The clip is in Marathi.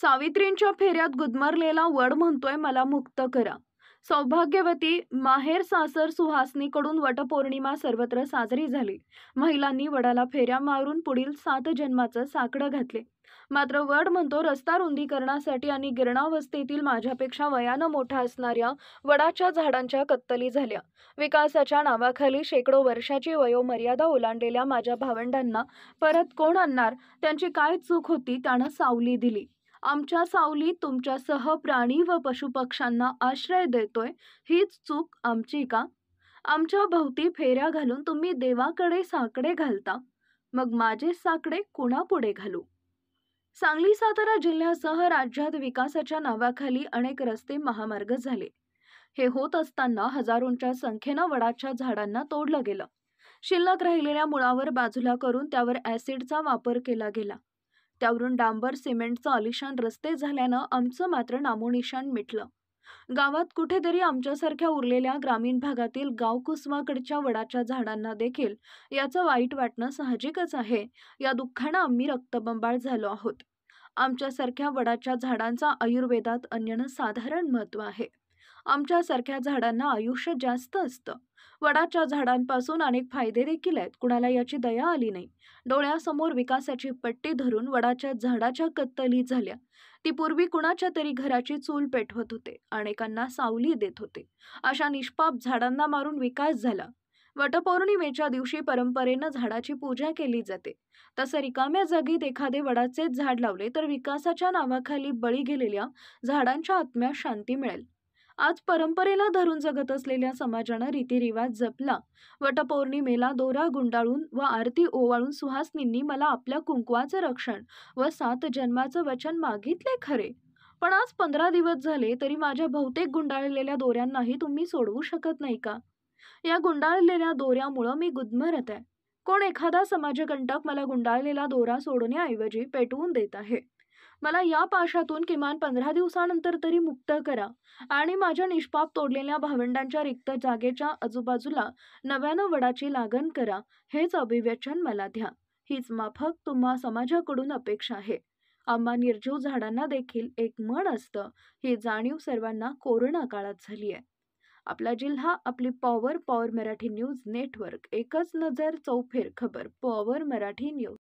सावित्रींच्या फेऱ्यात गुदमरलेला वड म्हणतोय मला मुक्त करा. सौभाग्यवती माहेर सासर सुहासनीकडून वटपौर्णिमा सर्वत्र साजरी झाली. महिलांनी वडाला फेऱ्या मारून पुढील 7 जन्माचं साकडं घातले. मात्र वड म्हणतो रस्ता रुंदीकरणासाठी आणि गिरणावस्थेतील माझ्यापेक्षा वयानं मोठा असणाऱ्या वडाच्या झाडांच्या कत्तली झाल्या. विकासाच्या नावाखाली शेकडो वर्षाची वयोमर्यादा ओलांडलेल्या माझ्या भावंडांना परत कोण आणणार? त्यांची काय चूक होती? त्यानं सावली दिली. आमच्या सावलीत तुमच्यासह प्राणी व पशुपक्ष्यांना आश्रय देतोय, हीच चूक आमची का? आमच्या भोवती फेऱ्या घालून तुम्ही देवाकडे साकडे घालता, मग माझे साकडे कुणापुढे घालू? सांगली सातारा जिल्ह्यासह राज्यात विकासाच्या नावाखाली अनेक रस्ते महामार्ग झाले. हे होत असताना हजारोंच्या संख्येनं वडाच्या झाडांना तोडलं गेलं. शिल्लक राहिलेल्या मुळावर बाजूला करून त्यावर ॲसिडचा वापर केला गेला. त्यावरून डांबर सिमेंटचं आलिशान रस्ते झाल्यानं आमचं मात्र नामोनिशाण मिटलं. गावात कुठेतरी आमच्यासारख्या उरलेल्या ग्रामीण भागातील गावकुसवाकडच्या वडाच्या झाडांना देखील याचं वाईट वाटणं साहजिकच आहे. या दुःखानं आम्ही रक्तबंबाळ झालो आहोत. आमच्यासारख्या वडाच्या झाडांचा आयुर्वेदात अन्यसाधारण महत्त्व आहे. आमच्यासारख्या झाडांना आयुष्य जास्त असतं. वडाच्या झाडांपासून अनेक फायदे देखील आहेत. कुणाला याची दया आली नाही. डोळ्यासमोर विकासाची पट्टी धरून वडाच्या झाडाच्या कत्तली झाल्या. ती पूर्वी कुणाच्या तरी घराची चूल पेटवत होते, अनेकांना सावली देत होते. अशा निष्पाप झाडांना मारून विकास झाला. वटपौर्णिमेच्या दिवशी परंपरेनं झाडाची पूजा केली जाते. तसं रिकाम्या जागीत एखादे वडाचेच झाड लावले तर विकासाच्या नावाखाली बळी गेलेल्या झाडांच्या आत्म्यास शांती मिळेल. आज परंपरेला धरून जगत असलेल्या समाजानं रीतिरिवाज जपला. वटपौर्णिमेला दोरा गुंडाळून व आरती ओवाळून सुहासनींनी मला आपल्या कुंकवाचं रक्षण व 7 जन्माचं वचन मागितले खरे, पण आज 15 दिवस झाले तरी माझ्या बहुतेक गुंडाळलेल्या दोऱ्यांनाही तुम्ही सोडवू शकत नाही का? या गुंडाळलेल्या दोऱ्यामुळं मी गुदमरत आहे. कोण एखादा समाजकंटक मला गुंडाळलेला दोरा सोडण्याऐवजी पेटवून देत आहे. मला या पाशातून किमान 15 दिवसानंतर तरी मुक्त करा आणि माझ्या निष्पाप तोडलेल्या भावंडांच्या रिक्त जागेच्या आजूबाजूला नव्यानं वडाची लागण करा. हेच अभिवचन मला द्या. हीच माफक तुम्हा समाजाकडून अपेक्षा आहे. आम्हा निर्जीव झाडांना देखील एक मन असतं, ही जाणीव सर्वांना कोरोना काळात झाली आहे. आपला जिल्हा, आपली power. Power Marathi news network. एकच नजर चौफेर खबर. Power Marathi news.